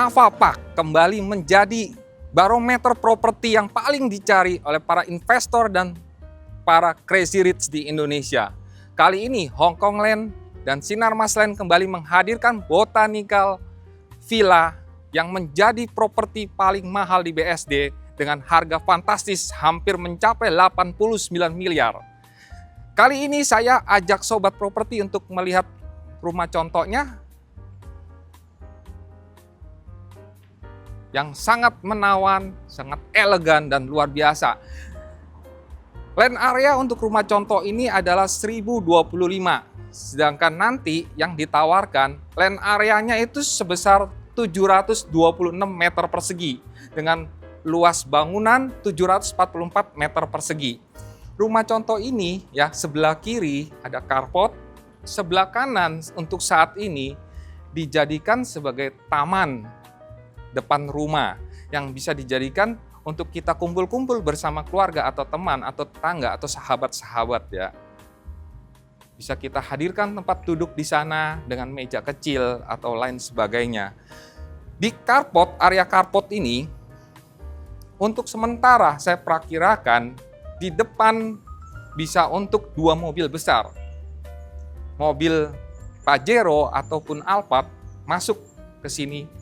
Naval Park kembali menjadi barometer properti yang paling dicari oleh para investor dan para crazy rich di Indonesia. Kali ini Hong Kong Land dan Sinarmas Land kembali menghadirkan botanical villa yang menjadi properti paling mahal di BSD dengan harga fantastis hampir mencapai 89 miliar. Kali ini saya ajak sobat properti untuk melihat rumah contohnya yang sangat menawan, sangat elegan dan luar biasa. Land area untuk rumah contoh ini adalah 1025, sedangkan nanti yang ditawarkan land areanya itu sebesar 726 meter persegi dengan luas bangunan 744 meter persegi. Rumah contoh ini ya sebelah kiri ada carport, sebelah kanan untuk saat ini dijadikan sebagai taman depan rumah yang bisa dijadikan untuk kita kumpul-kumpul bersama keluarga atau teman atau tetangga atau sahabat-sahabat ya. Bisa kita hadirkan tempat duduk di sana dengan meja kecil atau lain sebagainya. Di carport, area carport ini untuk sementara saya perakirakan di depan bisa untuk 2 mobil besar. Mobil Pajero ataupun Alphard masuk ke sini.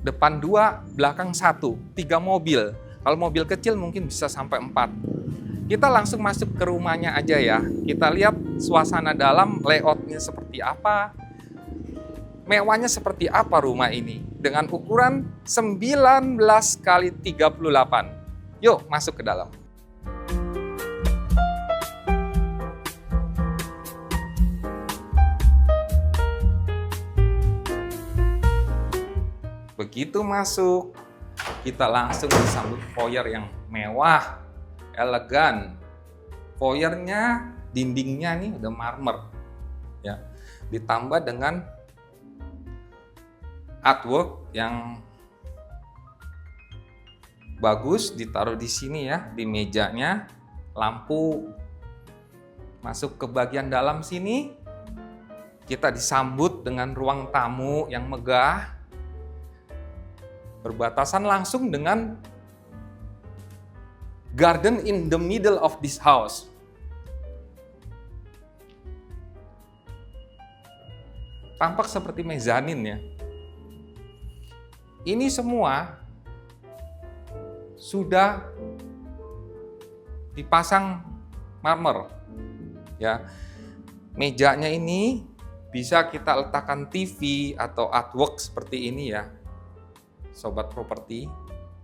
Depan 2, belakang 1, 3 mobil. Kalau mobil kecil mungkin bisa sampai 4. Kita langsung masuk ke rumahnya aja ya. Kita lihat suasana dalam, layoutnya seperti apa, mewahnya seperti apa rumah ini. Dengan ukuran 19 kali 38. Yuk masuk ke dalam. Begitu masuk, kita langsung disambut foyer yang mewah, elegan. Foyernya, dindingnya nih udah marmer, ya. Ditambah dengan artwork yang bagus, ditaruh di sini ya, di mejanya, lampu masuk ke bagian dalam sini. Kita disambut dengan ruang tamu yang megah. Berbatasan langsung dengan garden in the middle of this house. Tampak seperti mezanin ya. Ini semua sudah dipasang marmer. Ya. Mejanya ini bisa kita letakkan TV atau artwork seperti ini ya. Sobat properti,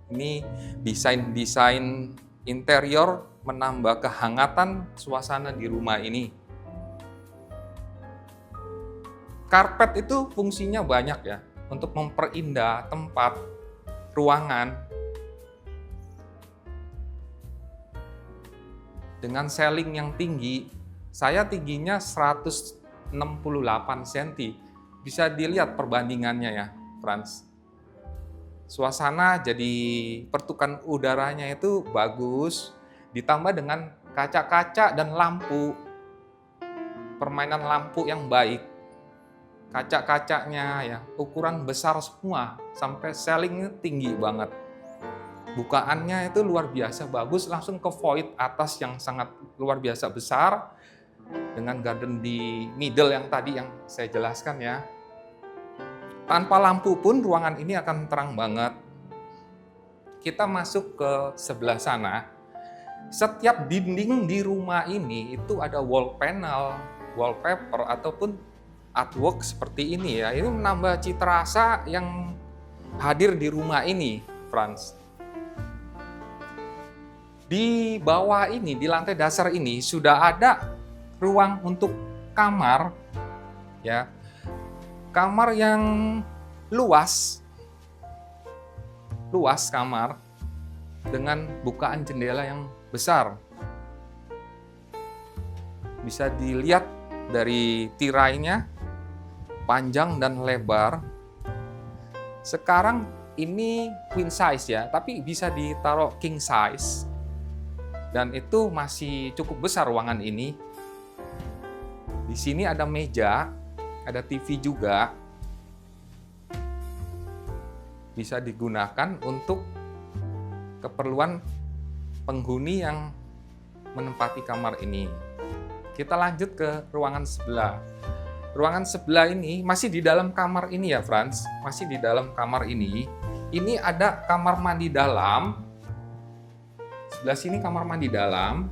ini desain interior menambah kehangatan suasana di rumah ini. Karpet itu fungsinya banyak ya, untuk memperindah tempat, ruangan. Dengan ceiling yang tinggi, saya tingginya 168 cm. Bisa dilihat perbandingannya ya, Frans. Suasana jadi pertukaran udaranya itu bagus, ditambah dengan kaca-kaca dan lampu, permainan lampu yang baik. Kaca-kacanya ya ukuran besar semua, sampai ceilingnya tinggi banget. Bukaannya itu luar biasa bagus, langsung ke void atas yang sangat luar biasa besar, dengan garden di middle yang tadi yang saya jelaskan ya. Tanpa lampu pun ruangan ini akan terang banget. Kita masuk ke sebelah sana. Setiap dinding di rumah ini itu ada wall panel, wallpaper ataupun artwork seperti ini ya. Ini menambah citra rasa yang hadir di rumah ini, Frans. Di bawah ini, di lantai dasar ini sudah ada ruang untuk kamar ya. Kamar yang luas kamar dengan bukaan jendela yang besar. Bisa dilihat dari tirainya, panjang dan lebar. Sekarang ini queen size ya, tapi bisa ditaruh king size. Dan itu masih cukup besar ruangan ini. Di sini ada meja, ada TV juga. bisa digunakan untuk keperluan penghuni yang menempati kamar ini. Kita lanjut ke ruangan sebelah. Ruangan sebelah ini masih di dalam kamar ini ya, Franz. Masih di dalam kamar ini. Ini ada kamar mandi dalam. Sebelah sini kamar mandi dalam.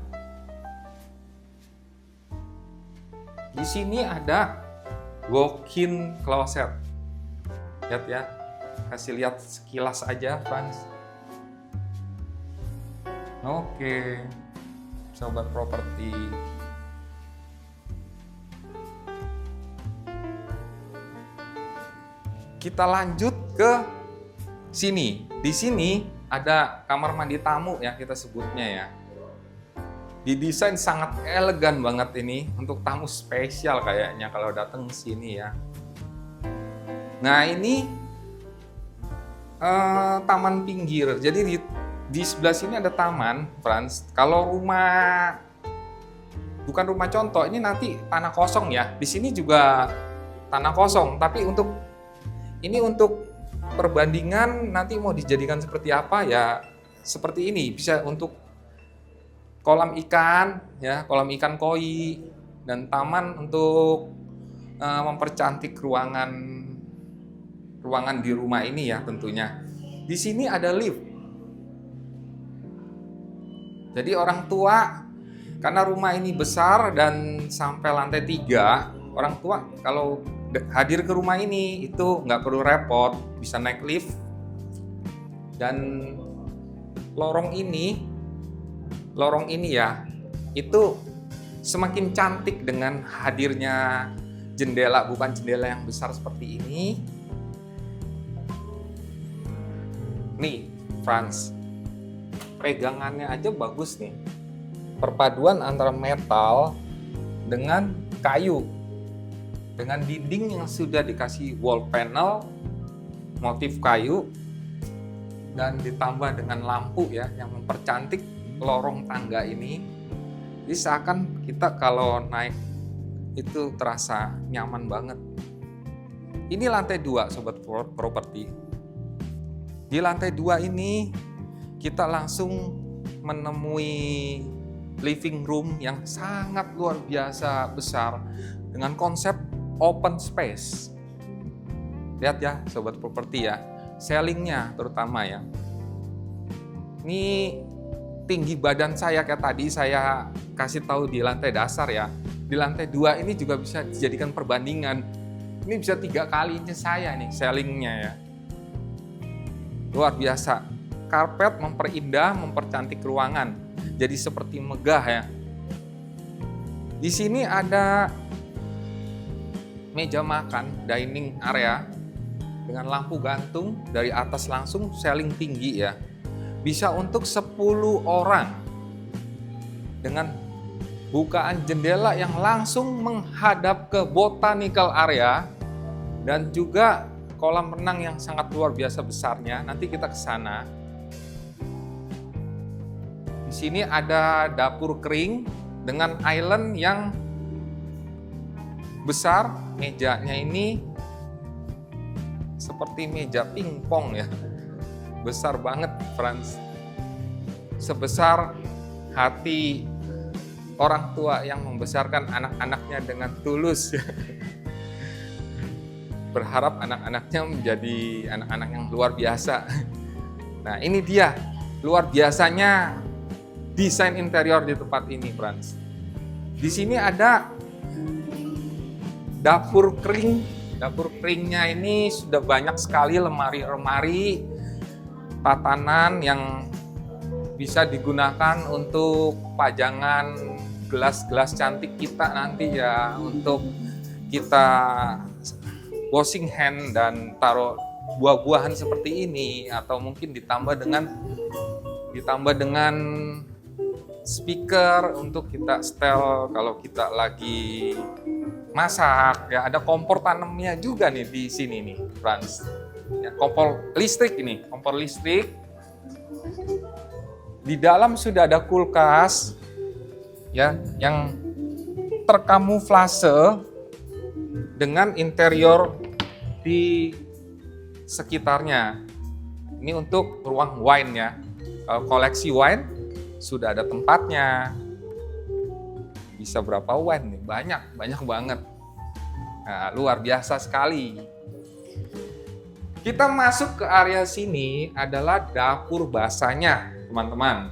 Di sini ada walk-in closet. Lihat ya. Kasih lihat sekilas aja, Franz. Oke. Sobat properti. Kita lanjut ke sini. Di sini ada kamar mandi tamu ya kita sebutnya ya. Didesain sangat elegan banget ini untuk tamu spesial kayaknya kalau datang ke sini ya. Nah ini taman pinggir. Jadi di sebelah sini ada taman, Franz. Kalau rumah bukan rumah contoh, ini nanti tanah kosong ya. Di sini juga tanah kosong, tapi untuk perbandingan nanti mau dijadikan seperti apa ya, seperti ini. Bisa untuk kolam ikan ya, kolam ikan koi, dan taman untuk mempercantik ruangan di rumah ini ya tentunya. Di sini ada lift. Jadi orang tua, karena rumah ini besar dan sampai lantai 3, orang tua kalau hadir ke rumah ini itu nggak perlu repot, bisa naik lift. Dan lorong ini ya, itu semakin cantik dengan hadirnya jendela, bukan jendela yang besar seperti ini. Nih, Franz, pegangannya aja bagus nih. Perpaduan antara metal dengan kayu. Dengan dinding yang sudah dikasih wall panel, motif kayu, dan ditambah dengan lampu ya, yang mempercantik lorong tangga ini. Jadi seakan kita kalau naik itu terasa nyaman banget. Ini lantai 2, sobat properti. Di lantai 2 ini kita langsung menemui living room yang sangat luar biasa besar dengan konsep open space. Lihat ya sobat properti ya, ceilingnya terutama ya. Ini tinggi badan saya kayak tadi saya kasih tahu di lantai dasar ya. Di lantai 2 ini juga bisa dijadikan perbandingan. Ini bisa 3 kalinya saya nih ceilingnya ya. Luar biasa. Karpet memperindah, mempercantik ruangan. Jadi seperti megah ya. Di sini ada meja makan, dining area dengan lampu gantung dari atas langsung ceiling tinggi ya. Bisa untuk 10 orang. Dengan bukaan jendela yang langsung menghadap ke botanical area dan juga kolam renang yang sangat luar biasa besarnya. Nanti kita ke sana. Di sini ada dapur kering dengan island yang besar. Mejanya ini seperti meja pingpong ya. Besar banget, Franz. Sebesar hati orang tua yang membesarkan anak-anaknya dengan tulus. Berharap anak-anaknya menjadi anak-anak yang luar biasa. Nah, ini dia luar biasanya desain interior di tempat ini, Franz. Di sini ada dapur kering. Dapur keringnya ini sudah banyak sekali lemari-lemari tatanan yang bisa digunakan untuk pajangan gelas-gelas cantik kita nanti ya, untuk kita washing hand dan taruh buah-buahan seperti ini, atau mungkin ditambah dengan speaker untuk kita setel kalau kita lagi masak ya. Ada kompor tanamnya juga nih di sini nih, Franz. Ya, kompor listrik ini, kompor listrik. Di dalam sudah ada kulkas ya yang terkamuflase dengan interior di sekitarnya. Ini untuk ruang wine ya. Kalau koleksi wine sudah ada tempatnya. Bisa berapa wine nih? Banyak banget. Nah, luar biasa sekali. Kita masuk ke area sini adalah dapur basahnya, teman-teman.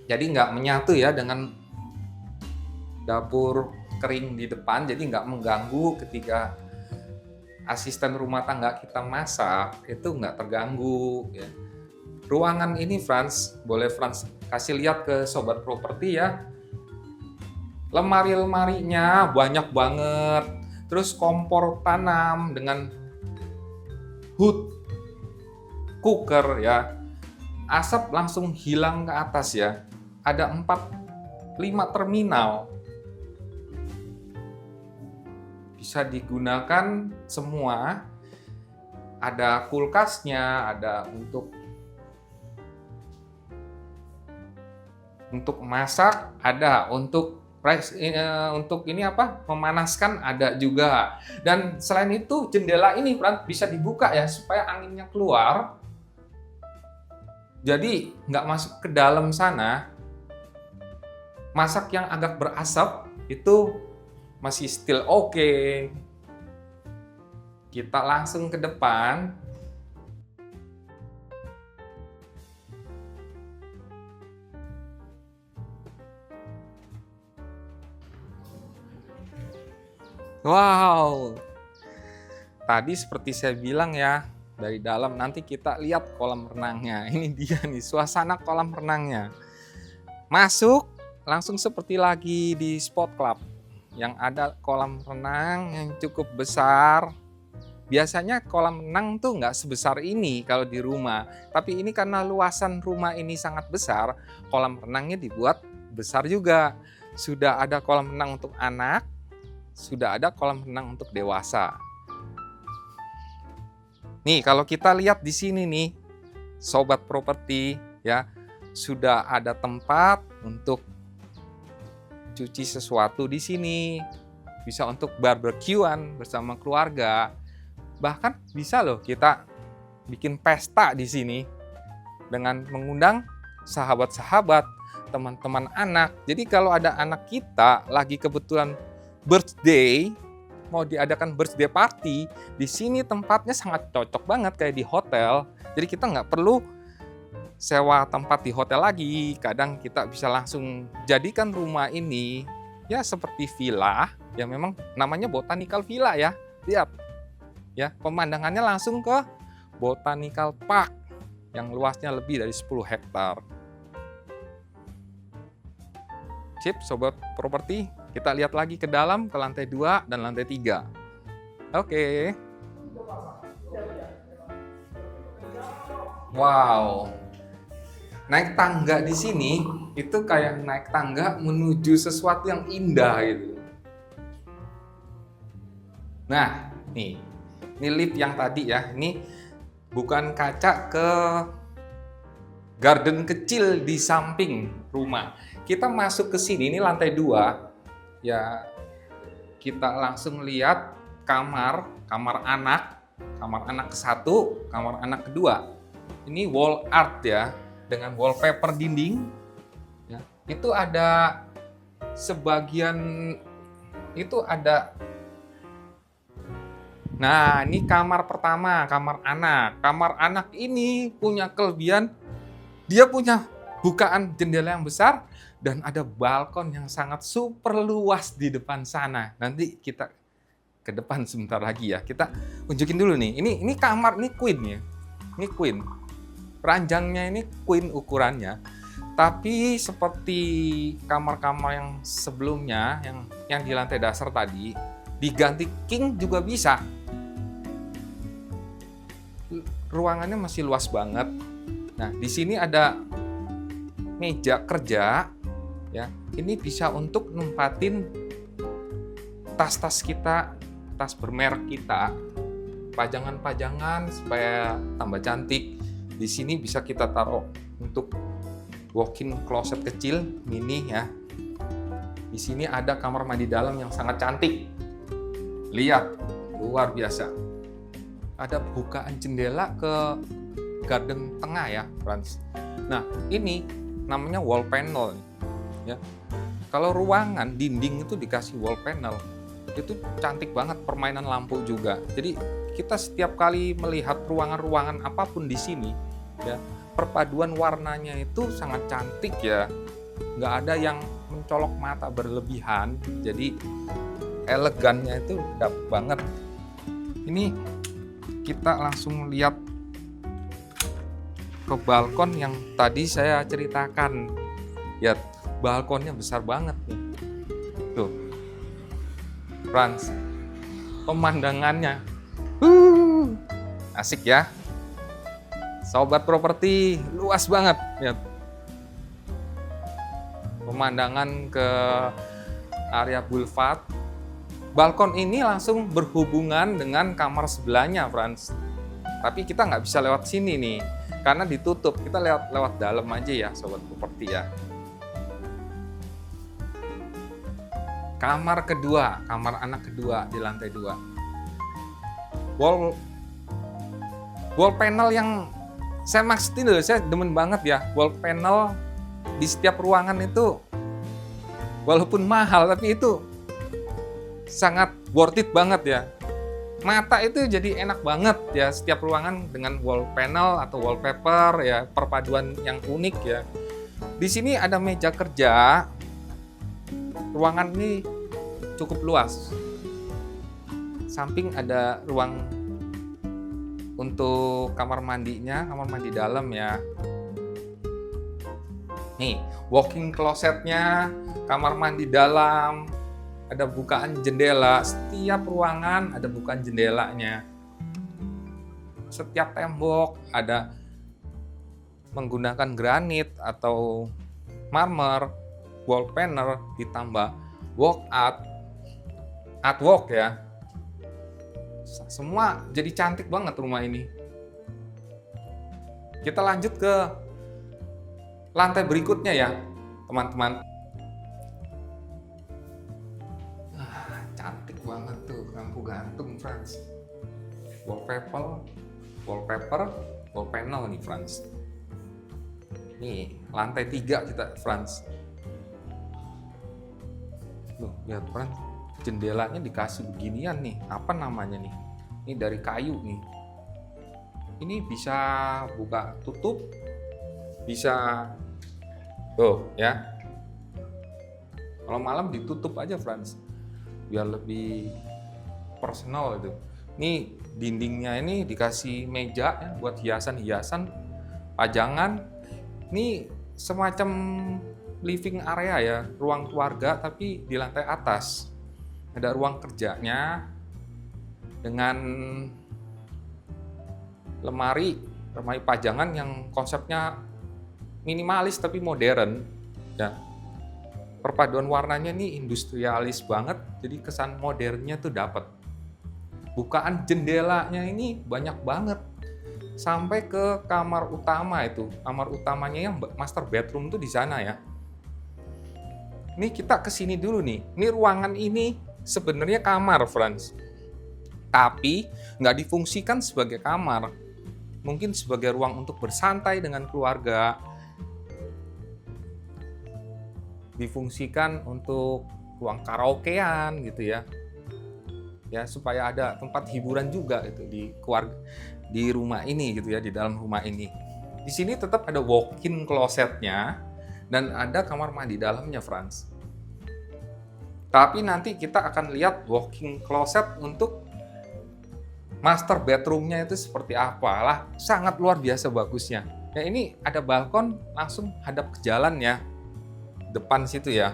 Jadi nggak menyatu ya dengan dapur kering di depan, jadi nggak mengganggu ketika asisten rumah tangga kita masak, itu nggak terganggu ya. Ruangan ini Franz, boleh Franz kasih lihat ke Sobat Properti ya. Lemari-lemarinya banyak banget, terus kompor tanam dengan hood cooker ya. Asap langsung hilang ke atas ya. Ada 4-5 terminal. Bisa digunakan semua. Ada kulkasnya, ada untuk masak, ada untuk ini apa? Memanaskan ada juga. Dan selain itu jendela ini bisa dibuka ya supaya anginnya keluar. Jadi nggak masuk ke dalam sana. Masak yang agak berasap itu masih still oke. Kita langsung ke depan. Wow. Tadi seperti saya bilang ya, dari dalam nanti kita lihat kolam renangnya. Ini dia nih suasana kolam renangnya. Masuk langsung seperti lagi di Sport Club yang ada kolam renang yang cukup besar. Biasanya kolam renang tuh nggak sebesar ini kalau di rumah. Tapi ini karena luasan rumah ini sangat besar, kolam renangnya dibuat besar juga. Sudah ada kolam renang untuk anak, sudah ada kolam renang untuk dewasa. Nih, kalau kita lihat di sini nih, Sobat Properti ya, sudah ada tempat untuk cuci sesuatu di sini. Bisa untuk barbekyuan bersama keluarga. Bahkan bisa loh kita bikin pesta di sini dengan mengundang sahabat-sahabat, teman-teman anak. Jadi kalau ada anak kita lagi kebetulan birthday, mau diadakan birthday party, di sini tempatnya sangat cocok banget kayak di hotel. Jadi kita nggak perlu sewa tempat di hotel lagi. Kadang kita bisa langsung jadikan rumah ini ya seperti villa, ya memang namanya botanical villa ya. Lihat, ya pemandangannya langsung ke Botanical Park yang luasnya lebih dari 10 hektar. Sip, Sobat Properti. Kita lihat lagi ke dalam, ke lantai 2 dan lantai 3. Oke. Wow. Naik tangga di sini itu kayak naik tangga menuju sesuatu yang indah gitu. Nah, nih. Ini lift yang tadi ya. Ini bukan kaca ke garden kecil di samping rumah. Kita masuk ke sini, ini lantai 2. Ya, kita langsung lihat kamar anak ke-1, kamar anak kedua. Ini wall art ya, dengan wallpaper dinding. Ya, itu ada sebagian itu ada. Nah, ini kamar pertama, kamar anak. Kamar anak ini punya kelebihan, dia punya bukaan jendela yang besar dan ada balkon yang sangat super luas di depan sana. Nanti kita ke depan sebentar lagi ya. Kita tunjukin dulu nih. Ini kamar, ini queen ya. Ini queen. Ranjangnya ini queen ukurannya. Tapi seperti kamar-kamar yang sebelumnya, yang di lantai dasar tadi, diganti king juga bisa. Ruangannya masih luas banget. Nah, di sini ada meja kerja. Ya, ini bisa untuk nempatin tas-tas kita, tas bermerek kita, pajangan-pajangan supaya tambah cantik. Di sini bisa kita taruh untuk walk-in closet kecil mini ya. Di sini ada kamar mandi dalam yang sangat cantik. Lihat, luar biasa. Ada bukaan jendela ke garden tengah ya, Frans. Nah, ini namanya wall panel ya. Kalau ruangan dinding itu dikasih wall panel, itu cantik banget, permainan lampu juga. Jadi kita setiap kali melihat ruangan-ruangan apapun di sini ya, perpaduan warnanya itu sangat cantik ya. Nggak ada yang mencolok mata berlebihan, jadi elegannya itu dapet banget. Ini kita langsung lihat ke balkon yang tadi saya ceritakan. Ya, balkonnya besar banget nih. Tuh, Frans, pemandangannya asik ya. Sobat properti, luas banget. Lihat. Pemandangan ke area boulevard. Balkon ini langsung berhubungan dengan kamar sebelahnya, Frans. Tapi kita nggak bisa lewat sini nih, karena ditutup. Kita lewat dalam aja ya, sobat properti ya. Kamar kedua, kamar anak kedua di lantai 2. Wall panel yang saya maksudin loh, saya demen banget ya. Wall panel di setiap ruangan itu walaupun mahal tapi itu sangat worth it banget ya. Mata itu jadi enak banget ya, setiap ruangan dengan wall panel atau wallpaper ya, perpaduan yang unik ya. Di sini ada meja kerja. Ruangan ini cukup luas. Samping ada ruang untuk kamar mandinya, kamar mandi dalam ya. Nih, walk-in closetnya, kamar mandi dalam, ada bukaan jendela. Setiap ruangan ada bukaan jendelanya. Setiap tembok ada menggunakan granit atau marmer, wall panel, ditambah artwork ya. Semua jadi cantik banget rumah ini. Kita lanjut ke lantai berikutnya ya, teman-teman. Cantik banget tuh, lampu gantung, Frans. Wallpaper, wall panel nih, Frans. Nih, lantai 3 kita, Frans. Loh, lihat, Frans. Jendelanya dikasih beginian nih. Apa namanya nih? Ini dari kayu nih. Ini bisa buka tutup, bisa ya. Kalau malam ditutup aja, Frans, biar lebih personal itu. Ini dindingnya ini dikasih meja ya, buat hiasan-hiasan, pajangan. Ini semacam living area ya, ruang keluarga tapi di lantai atas. Ada ruang kerjanya dengan lemari pajangan yang konsepnya minimalis tapi modern ya. Perpaduan warnanya nih industrialis banget, jadi kesan modernnya tuh dapat. Bukaan jendelanya ini banyak banget sampai ke kamar utama itu. Kamar utamanya yang master bedroom tuh di sana ya. Ini kita kesini dulu nih. Ini ruangan ini sebenarnya kamar, Frans. Tapi nggak difungsikan sebagai kamar. Mungkin sebagai ruang untuk bersantai dengan keluarga. Difungsikan untuk ruang karaokean gitu ya. Ya, supaya ada tempat hiburan juga gitu di keluarga, di rumah ini gitu ya, di dalam rumah ini. Di sini tetap ada walk-in closetnya dan ada kamar mandi dalamnya, Frans. Tapi nanti kita akan lihat walk-in closet untuk master bedroomnya itu seperti apa lah. Sangat luar biasa bagusnya. Ya, ini ada balkon langsung hadap ke jalan ya. Depan situ ya.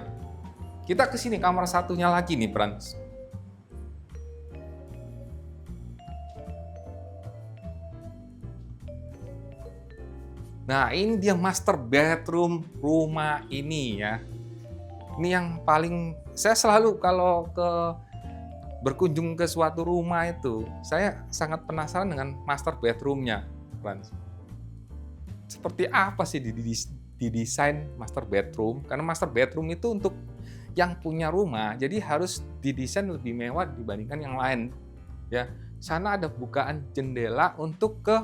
Kita ke sini kamar satunya lagi nih, Frans. Nah, ini dia master bedroom rumah ini ya. Ini yang paling, saya selalu kalau berkunjung ke suatu rumah itu, saya sangat penasaran dengan master bedroomnya, Frans. Seperti apa sih didesain master bedroom? Karena master bedroom itu untuk yang punya rumah, jadi harus didesain lebih mewah dibandingkan yang lain. Ya, sana ada bukaan jendela untuk ke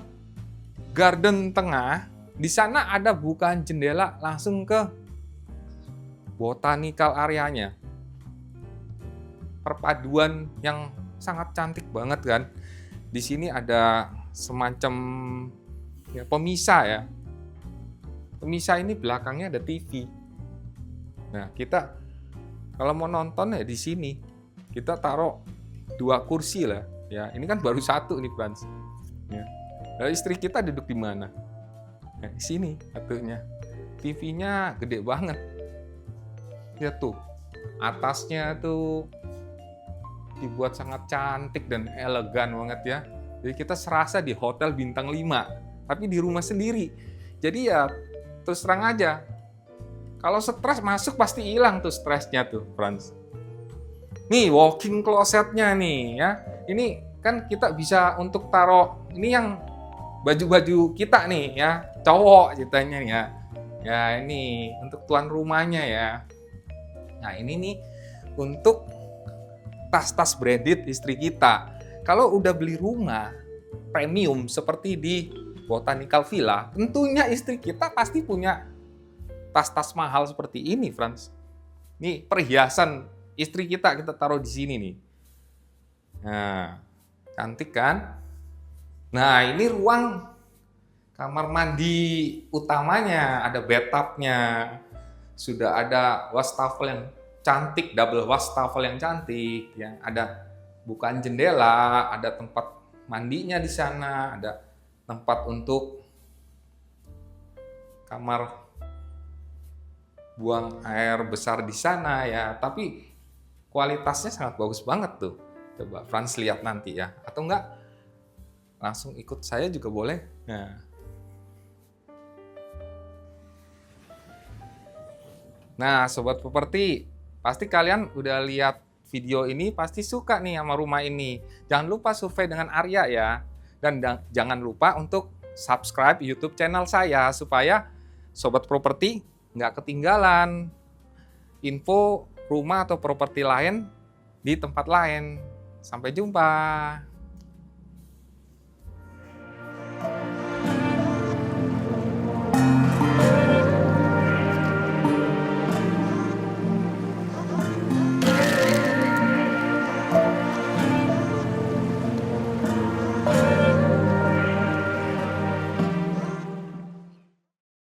garden tengah, di sana ada bukaan jendela langsung ke botanical areanya. Perpaduan yang sangat cantik banget kan. Di sini ada semacam ya, pemisah ya. Pemisah ini belakangnya ada TV. Nah, kita kalau mau nonton ya di sini. Kita taruh 2 kursi lah. Ya, ini kan baru 1 nih, Frans. Ya. Nah, istri kita duduk di mana? Nah, di sini satunya. TV-nya gede banget. Lihat tuh. Atasnya tuh dibuat sangat cantik dan elegan banget ya. Jadi kita serasa di hotel bintang 5, tapi di rumah sendiri. Jadi ya terus terang aja, kalau stres masuk pasti hilang tuh stresnya tuh, Frans. Nih walk-in closet-nya nih ya. Ini kan kita bisa untuk taruh, ini yang baju-baju kita nih ya, cowok ceritanya nih ya. Ya ini untuk tuan rumahnya ya. Nah ini nih untuk tas-tas branded istri kita. Kalau udah beli rumah premium seperti di Botanical Villa, tentunya istri kita pasti punya tas-tas mahal seperti ini, Frans. Ini perhiasan istri kita taruh di sini nih. Nah, cantik kan? Nah, ini ruang kamar mandi utamanya, ada bathtub-nya. Sudah ada wastafel yang cantik, double wastafel yang cantik, yang ada bukaan jendela, ada tempat mandinya di sana, ada tempat untuk kamar buang air besar di sana ya. Tapi kualitasnya sangat bagus banget tuh. Coba Frans lihat nanti ya, atau enggak langsung ikut saya juga boleh. Nah, sobat properti, pasti kalian udah lihat video ini, pasti suka nih sama rumah ini. Jangan lupa survei dengan Arya ya. Dan jangan lupa untuk subscribe YouTube channel saya, supaya sobat properti nggak ketinggalan info rumah atau properti lain di tempat lain. Sampai jumpa.